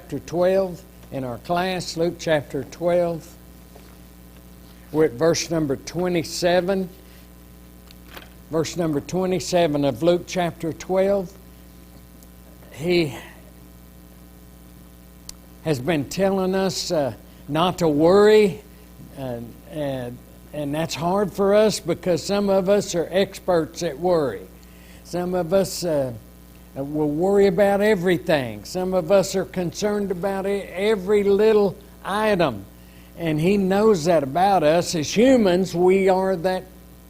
chapter 12 in our class, Luke chapter 12. We're at verse number 27. Verse number 27 of Luke chapter 12. He has been telling us not to worry, and that's hard for us because some of us are experts at worry. Some of us will worry about everything. Some of us are concerned about every little item, and He knows that about us. As humans, we are that.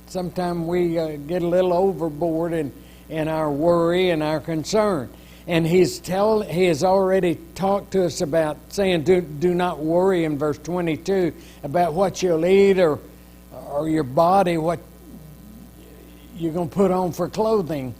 Sometimes we get a little overboard in our worry and our concern. And He has already talked to us about saying, do not worry in verse 22 about what you'll eat or your body, what you're going to put on for clothing.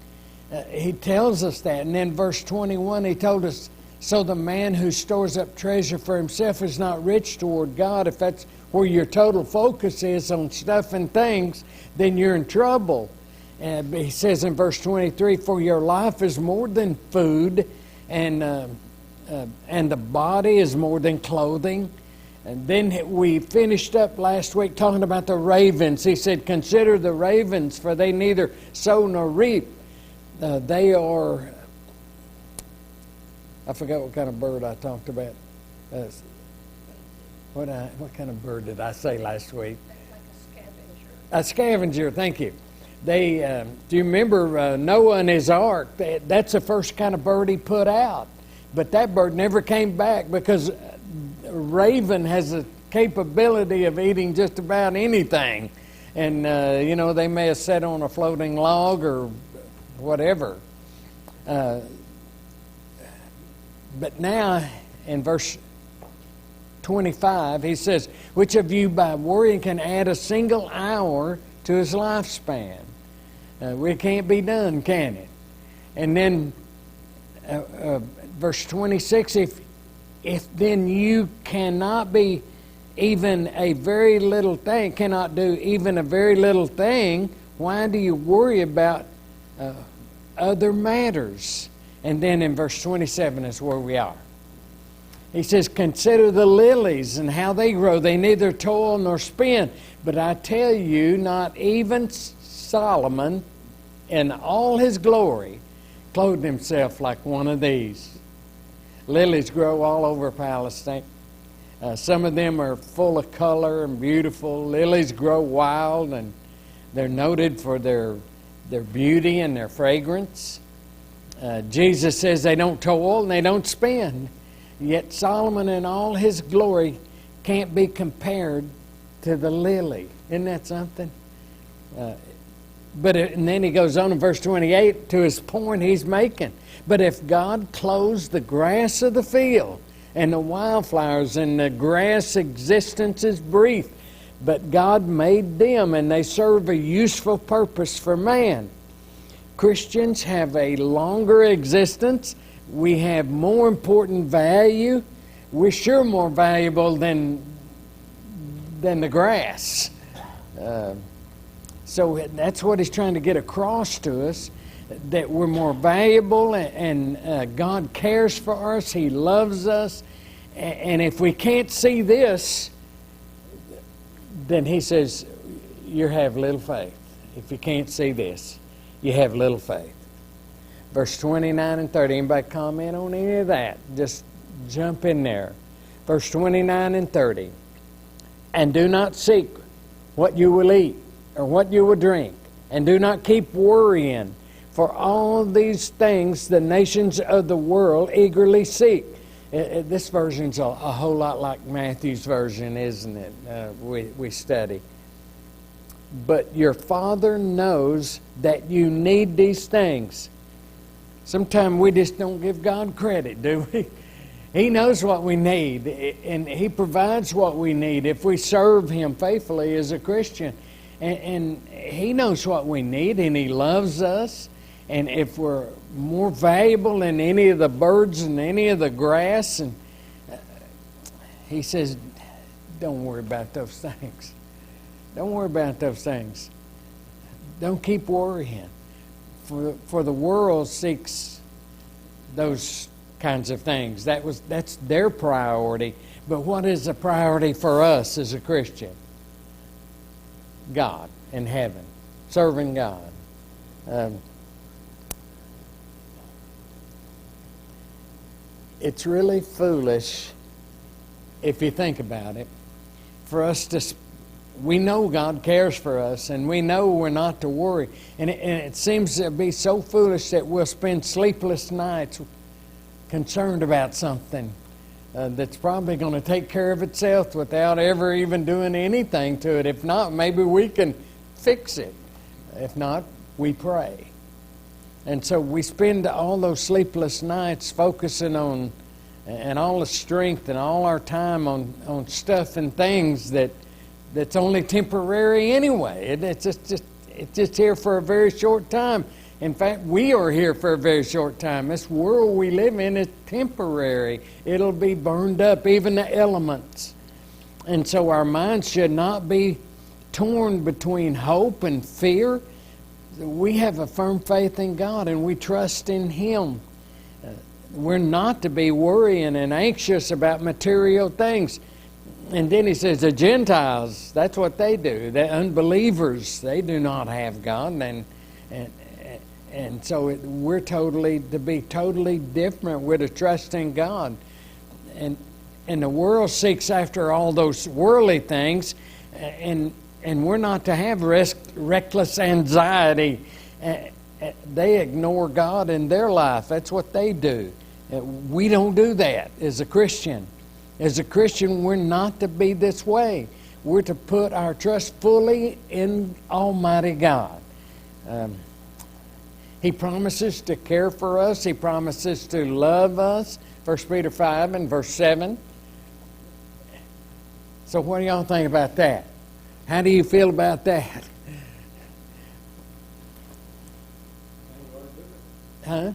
He tells us that. And then verse 21, He told us, so the man who stores up treasure for himself is not rich toward God. If that's where your total focus is on stuff and things, then you're in trouble. He says in verse 23, for your life is more than food, and the body is more than clothing. And then we finished up last week talking about the ravens. He said, consider the ravens, for they neither sow nor reap. They are, I forgot what kind of bird I talked about. What kind of bird did I say last week? Like a scavenger. A scavenger, thank you. Do you remember Noah and his ark? That's the first kind of bird he put out. But that bird never came back because a raven has a capability of eating just about anything. And, they may have sat on a floating log or whatever. But now, in verse 25, he says, which of you by worrying can add a single hour to his lifespan? It can't be done, can it? And then verse 26, if then you cannot be even a very little thing, cannot do even a very little thing, why do you worry about other matters? And then in verse 27 is where we are. He says, consider the lilies and how they grow. They neither toil nor spin. But I tell you, not even Solomon in all his glory clothed himself like one of these. Lilies grow all over Palestine. Some of them are full of color and beautiful. Lilies grow wild, and they're noted for their beauty and their fragrance. Jesus says they don't toil and they don't spin. Yet Solomon in all his glory can't be compared to the lily. Isn't that something? And then he goes on in verse 28 to his point he's making. But if God clothes the grass of the field and the wildflowers, and the grass existence is brief, but God made them and they serve a useful purpose for man. Christians have a longer existence. We have more important value. We're sure more valuable than the grass. So that's what he's trying to get across to us, that we're more valuable, and God cares for us. He loves us. And if we can't see this, then he says, you have little faith. If you can't see this, you have little faith. Verse 29 and 30. Anybody comment on any of that? Just jump in there. Verse 29 and 30. And do not seek what you will eat or what you will drink, and do not keep worrying, for all these things the nations of the world eagerly seek. This version's a whole lot like Matthew's version, isn't it? We study. But your Father knows that you need these things. Sometimes we just don't give God credit, do we? He knows what we need, and He provides what we need if we serve Him faithfully as a Christian. And He knows what we need, and He loves us. And if we're more valuable than any of the birds and any of the grass, and He says, don't worry about those things. Don't worry about those things. Don't keep worrying. For the world seeks those kinds of things. That's their priority. But what is a priority for us as a Christian? God in heaven, serving God. It's really foolish, if you think about it, for us to... We know God cares for us, and we know we're not to worry. And it seems to be so foolish that we'll spend sleepless nights concerned about something that's probably going to take care of itself without ever even doing anything to it. If not, maybe we can fix it. If not, we pray. And so we spend all those sleepless nights focusing on, and all the strength and all our time on stuff and things that's only temporary anyway. It's just here for a very short time. In fact, we are here for a very short time. This world we live in is temporary. It'll be burned up, even the elements. And so our minds should not be torn between hope and fear. We have a firm faith in God, and we trust in Him. We're not to be worrying and anxious about material things. And then he says the Gentiles, that's what they do. The unbelievers, they do not have God. And so we're to be totally different. We're to trust in God. And the world seeks after all those worldly things, and we're not to have reckless anxiety. They ignore God in their life. That's what they do. We don't do that as a Christian. As a Christian, we're not to be this way. We're to put our trust fully in Almighty God. He promises to care for us. He promises to love us. 1 Peter 5 and verse 7. So what do y'all think about that? How do you feel about that? Huh?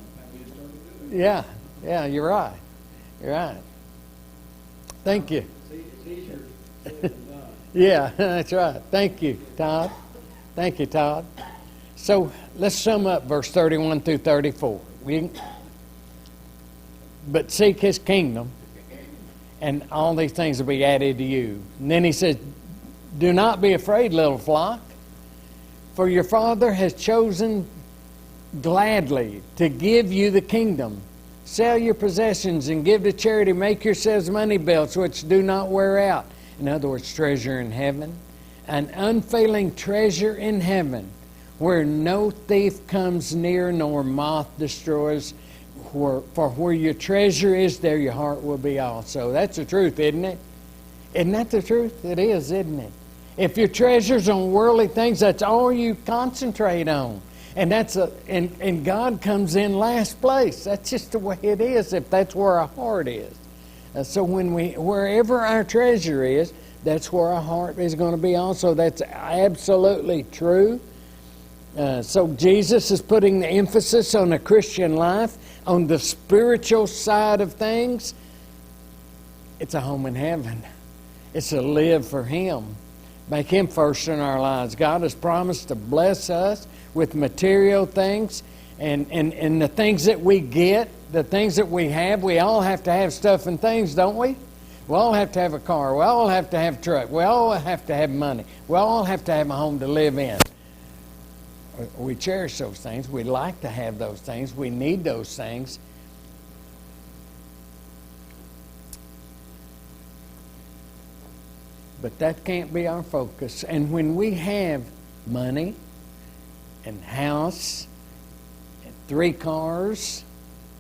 Yeah, you're right. You're right. Thank you. It's easier said than done. Yeah, that's right. Thank you, Todd. Thank you, Todd. So let's sum up verse 31 through 34. But seek His kingdom, and all these things will be added to you. And then he says, do not be afraid, little flock, for your Father has chosen gladly to give you the kingdom. Sell your possessions and give to charity. Make yourselves money belts which do not wear out. In other words, treasure in heaven. An unfailing treasure in heaven, where no thief comes near nor moth destroys. For where your treasure is, there your heart will be also. That's the truth, isn't it? Isn't that the truth? It is, isn't it? If your treasure's on worldly things, that's all you concentrate on. And and God comes in last place. That's just the way it is, if that's where our heart is. So wherever our treasure is, that's where our heart is going to be also. That's absolutely true. So Jesus is putting the emphasis on the Christian life, on the spiritual side of things. It's a home in heaven. It's to live for Him. Make Him first in our lives. God has promised to bless us with material things, and the things that we get, the things that we have. We all have to have stuff and things, don't we? We all have to have a car. We all have to have a truck. We all have to have money. We all have to have a home to live in. We cherish those things. We like to have those things. We need those things. But that can't be our focus. And when we have money and house and 3 cars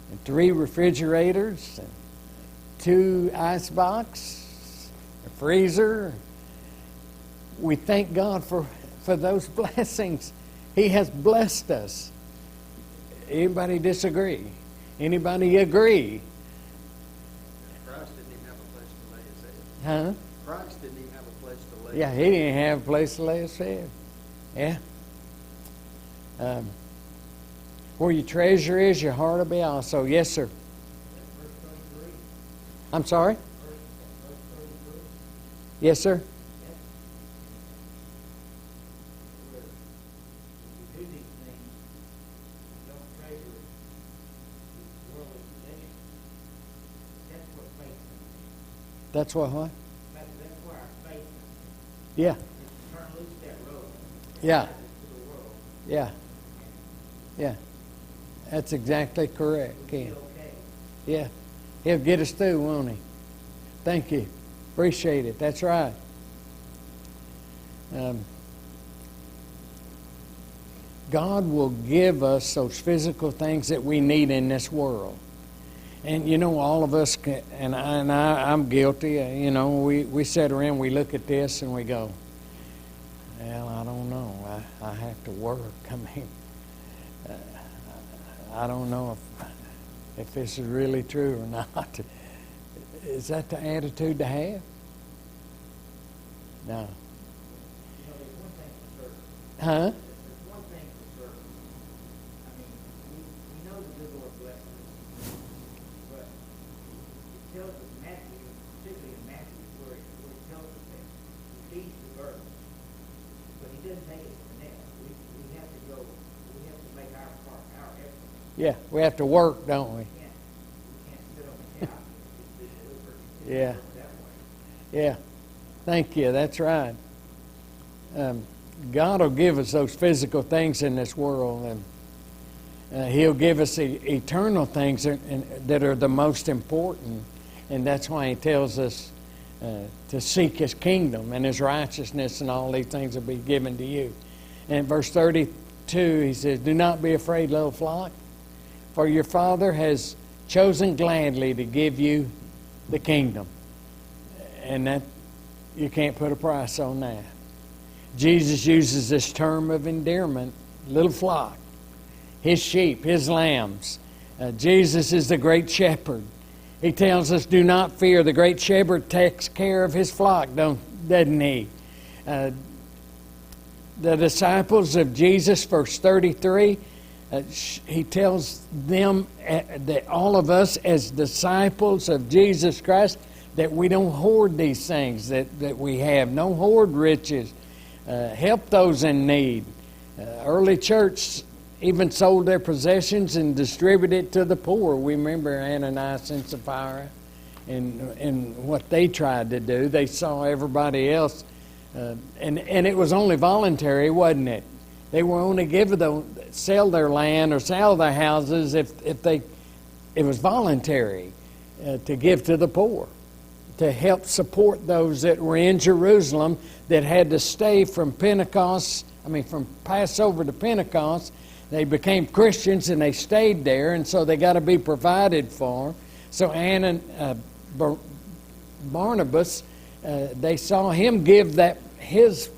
and 3 refrigerators and 2 ice boxes, a freezer, we thank God for those blessings. He has blessed us. Anybody disagree? Anybody agree? Christ didn't even have a place to lay His head. Huh? Christ didn't even have a place to lay Yeah, His He head. didn't have a place to lay His head. Yeah. Where your treasure is, your heart will be also. Yes, sir. Verse 33. I'm sorry? Verse 33. Yes, sir. Where you do these things, you don't treasure worldly possessions. That's what? That's where our faith Yeah, is to turn loose that road. yeah, To the world. yeah, yeah. That's exactly correct, We'll Ken. be okay. Yeah. He'll get us through, won't he? Thank you. Appreciate it. That's right. God will give us those physical things that we need in this world. And you know, all of us, I'm guilty, we sit around, we look at this and we go, well, I don't know. I have to work. I mean, I don't know if this is really true or not. Is that the attitude to have? No. There's one thing for certain. Huh? There's one thing for certain. I mean, we know the good Lord blesses us, but it tells us Matthew, particularly in Matthew, where it tells us that he feeds the birds, but he doesn't take it from the net. We have to go. We have to make our part, our effort. Yeah, we have to work, don't we? We can't sit on the couch and be delivered. Yeah. That way. Yeah. Thank you. That's right. God will give us those physical things in this world, and He'll give us the eternal things that are the most important. And that's why He tells us to seek His kingdom and His righteousness, and all these things will be given to you. And in verse 32, He says, "Do not be afraid, little flock, for your Father has chosen gladly to give you the kingdom." And that, you can't put a price on that. Jesus uses this term of endearment, little flock, His sheep, His lambs. Jesus is the great shepherd. He tells us, do not fear. The great shepherd takes care of His flock, doesn't He? The disciples of Jesus, verse 33, He tells them that all of us as disciples of Jesus Christ, that we don't hoard these things that we have. Don't hoard riches. Help those in need. Early church even sold their possessions and distributed to the poor. We remember Ananias and Sapphira and what they tried to do. They saw everybody else, and it was only voluntary, wasn't it? They were only given to sell their land or sell their houses if it was voluntary to give to the poor, to help support those that were in Jerusalem that had to stay from from Passover to Pentecost. They became Christians and they stayed there, and so they got to be provided for. So Barnabas, they saw him give his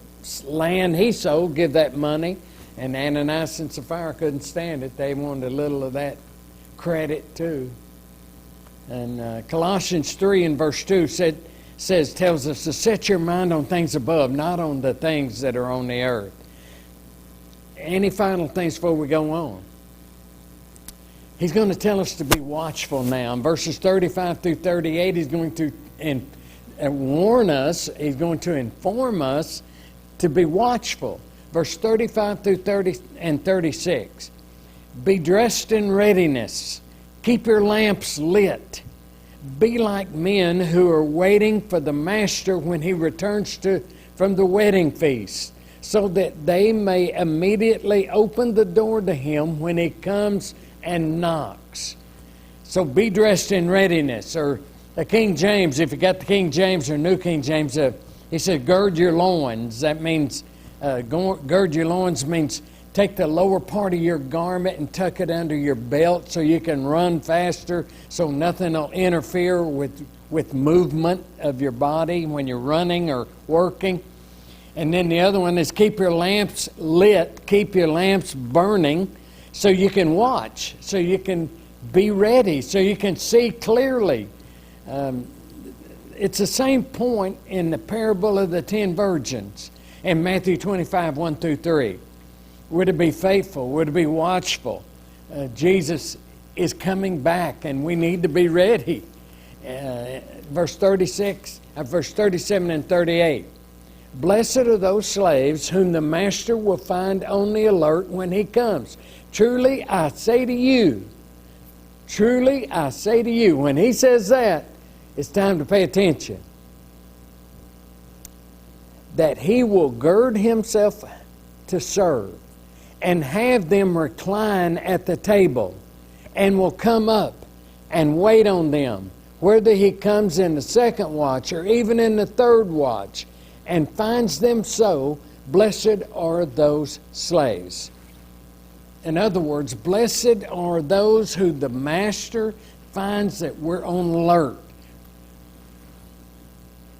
land he sold, give that money, and Ananias and Sapphira couldn't stand it. They wanted a little of that credit too. And Colossians 3 and verse 2 tells us to set your mind on things above, not on the things that are on the earth. Any final things before we go on? He's going to tell us to be watchful now. In verses 35 through 38, He's going to warn us, He's going to inform us to be watchful. Verse 35 through 30 and 36. Be dressed in readiness. Keep your lamps lit. Be like men who are waiting for the master when he returns from the wedding feast, so that they may immediately open the door to him when he comes and knocks. So be dressed in readiness. Or the King James, if you got the King James or New King James, he said, gird your loins. That means, gird your loins means take the lower part of your garment and tuck it under your belt so you can run faster, so nothing will interfere with movement of your body when you're running or working. And then the other one is keep your lamps lit, keep your lamps burning so you can watch, so you can be ready, so you can see clearly. It's the same point in the parable of the 10 virgins in Matthew 25, 1 through 3. We're to be faithful, we're to be watchful. Jesus is coming back and we need to be ready. Verse 37 and 38. Blessed are those slaves whom the master will find on the alert when he comes. Truly I say to you, when he says that, It's time to pay attention. That he will gird himself to serve and have them recline at the table and will come up and wait on them, whether he comes in the second watch or even in the third watch, and finds them so, blessed are those slaves. In other words, blessed are those who the master finds that we're on alert.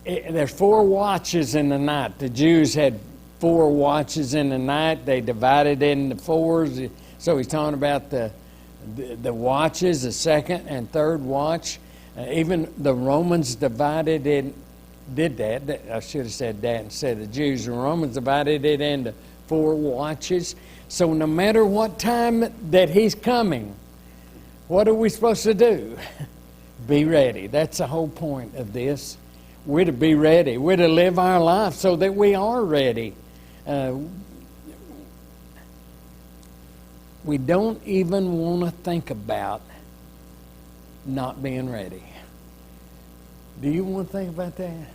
There's 4 watches in the night. The Jews had 4 watches in the night. They divided it into 4s. So he's talking about the watches, the second and third watch. Even the Romans did that. I should have said that instead of the Jews. The Romans divided it into 4 watches. So no matter what time that he's coming, what are we supposed to do? Be ready. That's the whole point of this. We're to be ready. We're to live our life so that we are ready. We don't even want to think about not being ready. Do you want to think about that?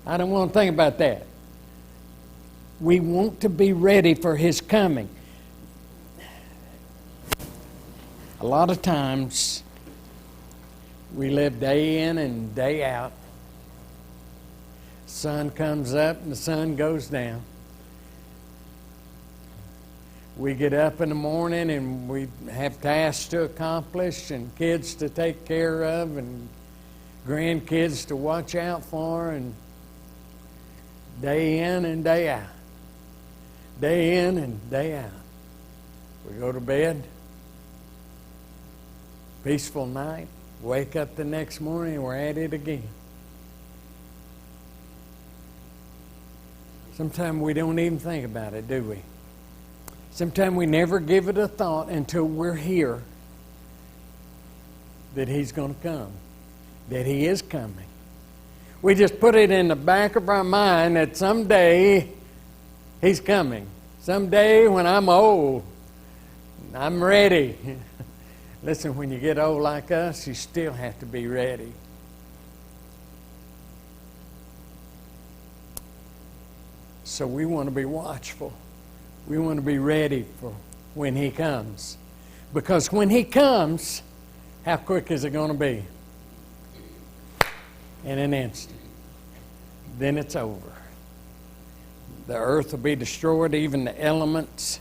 I don't want to think about that. We want to be ready for his coming. A lot of times we live day in and day out. Sun comes up and the sun goes down. We get up in the morning and we have tasks to accomplish and kids to take care of and grandkids to watch out for, and day in and day out. Day in and day out. We go to bed, peaceful night, wake up the next morning and we're at it again. Sometimes we don't even think about it, do we? Sometimes we never give it a thought until we're here that he's going to come, that he is coming. We just put it in the back of our mind that someday he's coming. Someday when I'm old, I'm ready. Listen, when you get old like us, you still have to be ready. So we want to be watchful. We want to be ready for when he comes. Because when he comes, how quick is it going to be? In an instant. Then it's over. The earth will be destroyed, even the elements.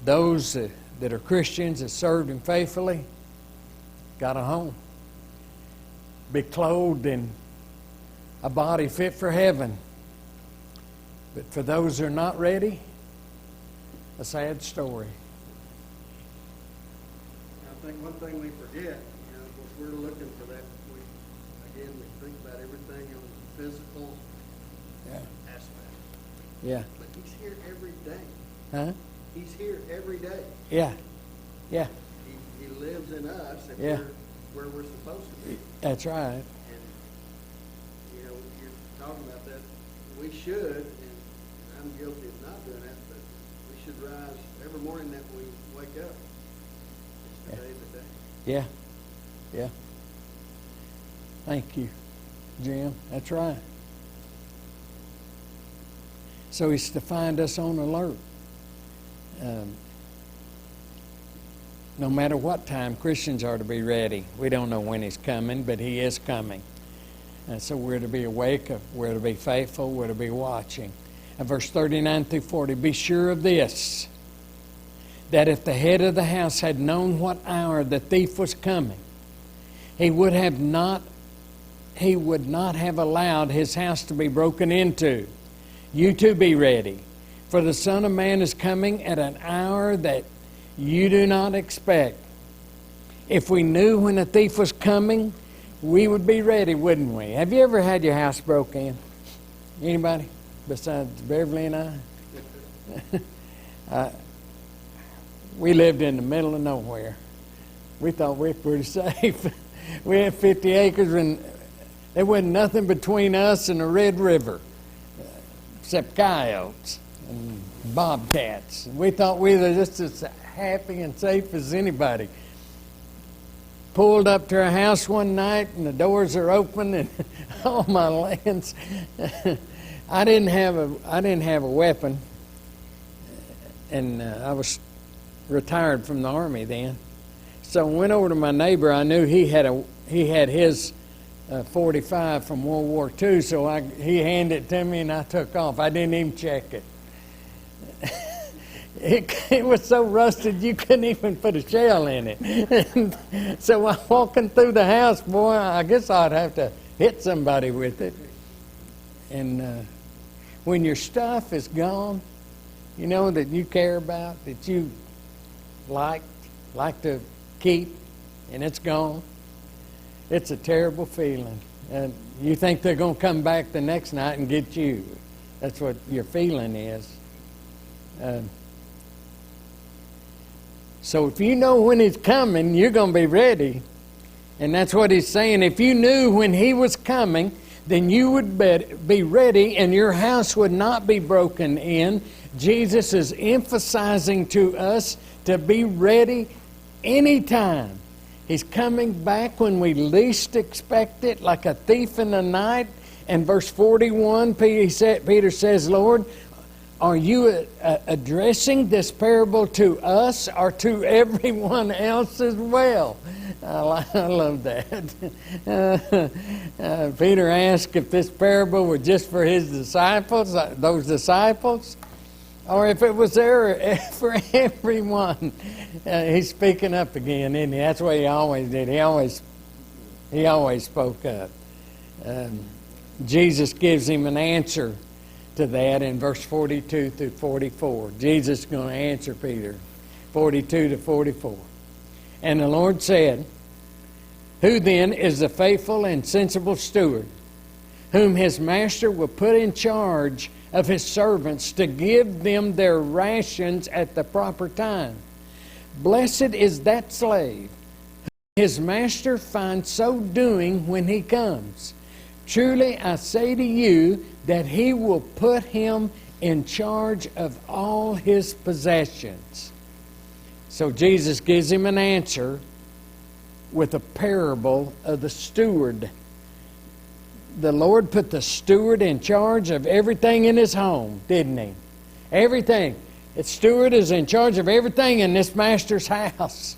Those that are Christians that served him faithfully got a home. Be clothed in a body fit for heaven. But for those who are not ready, a sad story. I think one thing we forget, if we're looking for that, we think about everything on the physical aspect. Yeah. But he's here every day. Huh? He's here every day. Yeah. Yeah. He lives in us if Yeah. we're where we're supposed to be. That's right. And, you're talking about that. We should, and I'm guilty of not doing that, but we should rise every morning that we wake up. It's the day of the day. Yeah. Yeah. Thank you, Jim. That's right. So he's to find us on alert. No matter what time, Christians are to be ready. We don't know when he's coming, but he is coming. And so we're to be awake, we're to be faithful, we're to be watching. And verse 39 through 40, be sure of this, that if the head of the house had known what hour the thief was coming, he would not have allowed his house to be broken into. You too be ready, for the Son of Man is coming at an hour that you do not expect. If we knew when the thief was coming, we would be ready, wouldn't we? Have you ever had your house broke in? Anybody besides Beverly and I? We lived in the middle of nowhere. We thought we were pretty safe. We had 50 acres and there wasn't nothing between us and the Red River except coyotes and bobcats. We thought we were just as happy and safe as anybody. pulled up to our house one night and the doors are open and all my lands. I didn't have a weapon, and I was retired from the Army then. So I went over to my neighbor. I knew he had his 45 from World War II, so he handed it to me and I took off. I didn't even check it. It was so rusted you couldn't even put a shell in it. So I'm walking through the house, boy, I guess I'd have to hit somebody with it. And when your stuff is gone, you know, that you care about, that you like to keep, and it's gone, it's a terrible feeling. And you think they're going to come back the next night and get you. That's what your feeling is. So if you know when he's coming, you're going to be ready. And that's what he's saying. If you knew when he was coming, then you would be ready and your house would not be broken in. Jesus is emphasizing to us to be ready anytime. He's coming back when we least expect it, like a thief in the night. And verse 41, Peter says, Lord, are you addressing this parable to us or to everyone else as well? I love that. Peter asked if this parable was just for his disciples, those disciples, or if it was there for everyone. He's speaking up again, isn't he? That's what he always did. He always spoke up. Jesus gives him an answer to that in verse 42 through 44. Jesus is going to answer Peter, 42 to 44. And the Lord said, who then is the faithful and sensible steward, whom his master will put in charge of his servants to give them their rations at the proper time? Blessed is that slave, whom his master finds so doing when he comes. Truly I say to you that he will put him in charge of all his possessions. So Jesus gives him an answer with a parable of the steward. The Lord put the steward in charge of everything in his home, didn't he? Everything. The steward is in charge of everything in this master's house.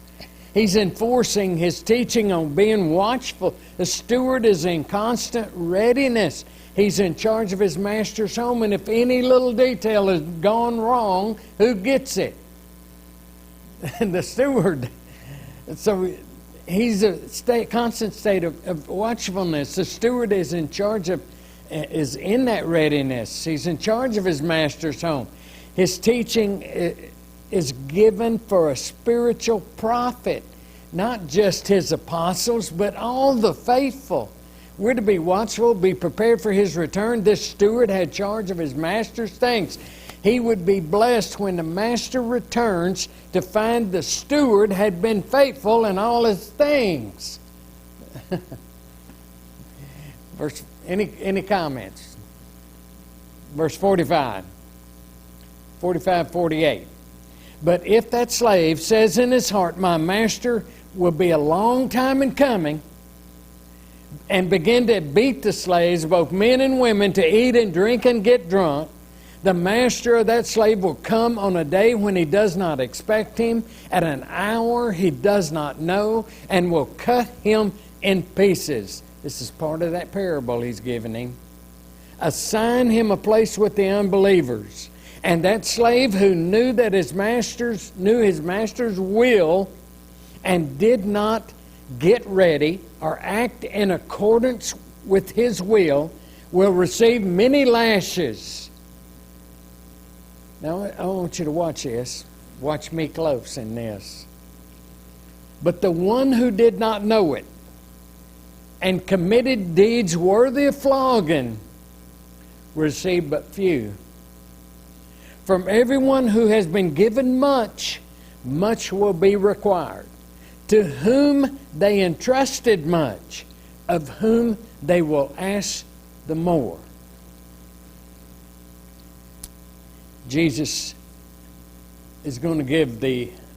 He's enforcing his teaching on being watchful. The steward is in constant readiness. He's in charge of his master's home, and if any little detail has gone wrong, who gets it? The steward. So he's a constant state of watchfulness. The steward is in charge of, is in that readiness. He's in charge of his master's home. His teaching is given for a spiritual profit, not just his apostles, but all the faithful. We're to be watchful, be prepared for his return. This steward had charge of his master's things. He would be blessed when the master returns to find the steward had been faithful in all his things. Any comments? Verse 45, 48. But if that slave says in his heart, my master will be a long time in coming, and begin to beat the slaves, both men and women, to eat and drink and get drunk, the master of that slave will come on a day when he does not expect him, at an hour he does not know, and will cut him in pieces. This is part of that parable he's given him. Assign him a place with the unbelievers. And that slave who knew his master's will and did not get ready or act in accordance with his will receive many lashes. Now, I want you to watch this. Watch me close in this. But the one who did not know it and committed deeds worthy of flogging received but few. From everyone who has been given much, much will be required. To whom they entrusted much, of whom they will ask the more. Jesus is going to give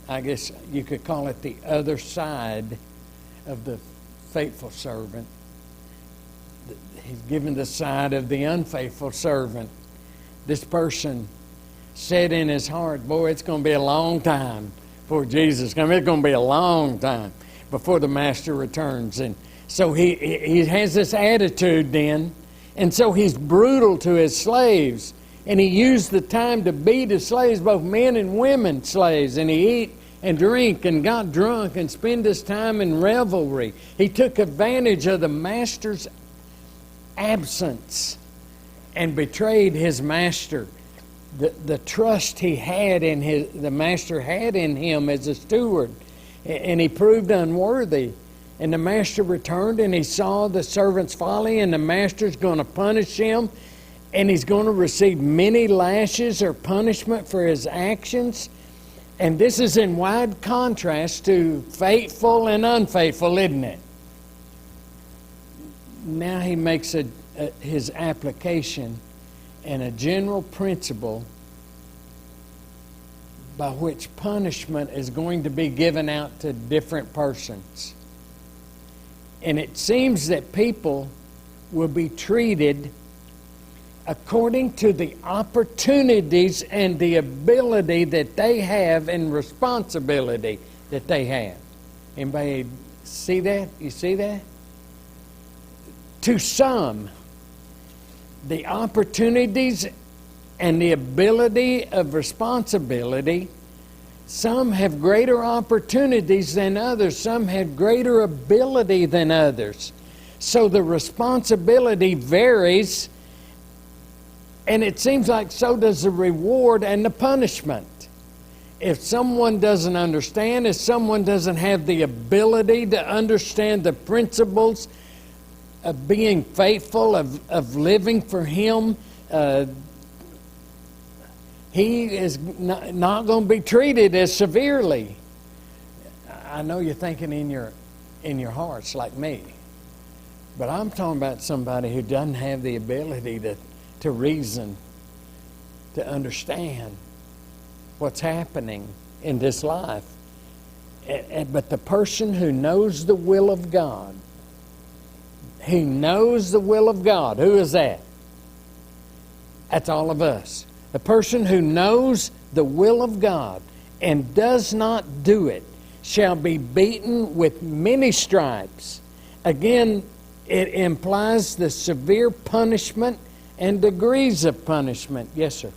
I guess you could call it the other side of the faithful servant. He's given the side of the unfaithful servant. This person said in his heart, boy, it's going to be a long time before Jesus comes. It's going to be a long time before the master returns. And so he has this attitude then. And so he's brutal to his slaves. And he used the time to beat his slaves, both men and women slaves. And he ate and drank and got drunk and spent his time in revelry. He took advantage of the master's absence and betrayed his master. The trust he had in the master had in him as a steward, and he proved unworthy. And the master returned, and he saw the servant's folly, and the master's going to punish him, and he's going to receive many lashes or punishment for his actions. And this is in wide contrast to faithful and unfaithful, isn't it? Now he makes his application and a general principle by which punishment is going to be given out to different persons. And it seems that people will be treated according to the opportunities and the ability that they have and responsibility that they have. Anybody see that? You see that? To some, the opportunities and the ability of responsibility, some have greater opportunities than others. Some have greater ability than others. So the responsibility varies, and it seems like so does the reward and the punishment. If someone doesn't understand, if someone doesn't have the ability to understand the principles of being faithful, of living for Him, he is not going to be treated as severely. I know you're thinking in your hearts like me, but I'm talking about somebody who doesn't have the ability to reason, to understand what's happening in this life. But the person who knows the will of God, he knows the will of God. Who is that? That's all of us. The person who knows the will of God and does not do it shall be beaten with many stripes. Again, it implies the severe punishment and degrees of punishment. Yes, sir.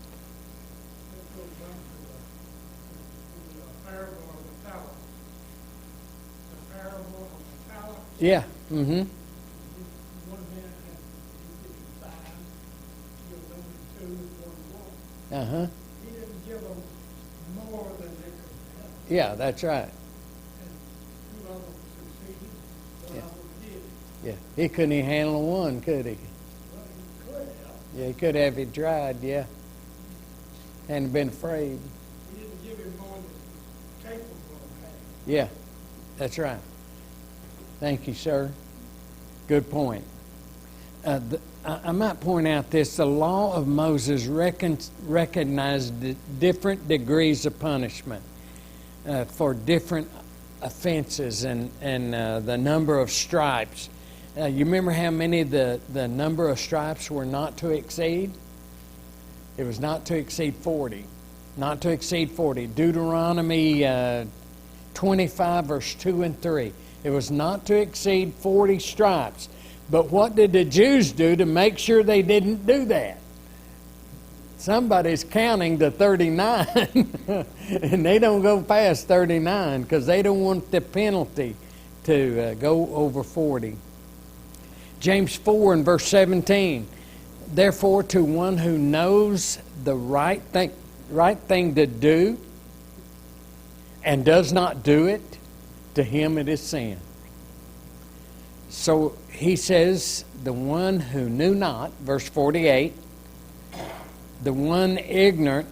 Yeah. Mm-hmm. Uh-huh. He didn't give them more than they could have. Yeah, that's right. And two of them succeeded, one Yeah. of them did. Yeah. He couldn't even handle one, could he? Well, he could have. Yeah, he could have if he tried, yeah. Hadn't been afraid. He didn't give him more than he was capable of having. Yeah, that's right. Thank you, sir. Good point. I might point out this. The law of Moses recognized different degrees of punishment for different offenses and the number of stripes. You remember how many the number of stripes were not to exceed? It was not to exceed 40. Not to exceed 40. Deuteronomy 25, verse 2 and 3. It was not to exceed 40 stripes. But what did the Jews do to make sure they didn't do that? Somebody's counting to 39, and they don't go past 39 because they don't want the penalty to go over 40. James 4 and verse 17. Therefore, to one who knows the right thing to do and does not do it, to him it is sin. So he says, the one who knew not, verse 48, the one ignorant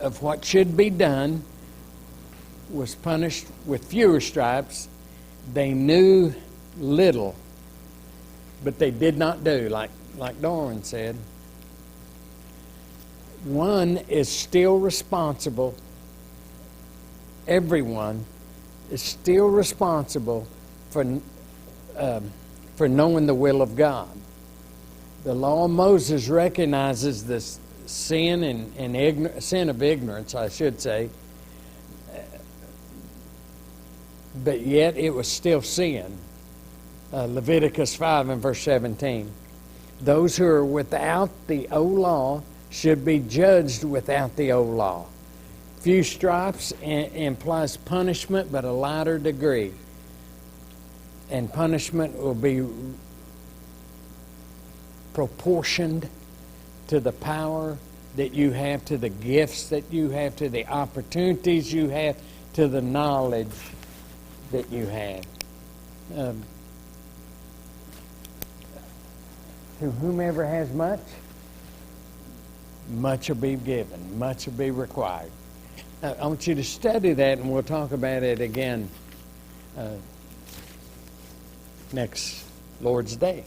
of what should be done was punished with fewer stripes. They knew little, but they did not do, like Darwin said. One is still responsible. Everyone is still responsible for for knowing the will of God. The law of Moses recognizes this sin and sin of ignorance, I should say, but yet it was still sin. Leviticus 5 and verse 17. Those who are without the old law should be judged without the old law. Few stripes implies punishment, but a lighter degree. And punishment will be proportioned to the power that you have, to the gifts that you have, to the opportunities you have, to the knowledge that you have. To whomever has much, much will be given, much will be required. I want you to study that, and we'll talk about it again next Lord's Day.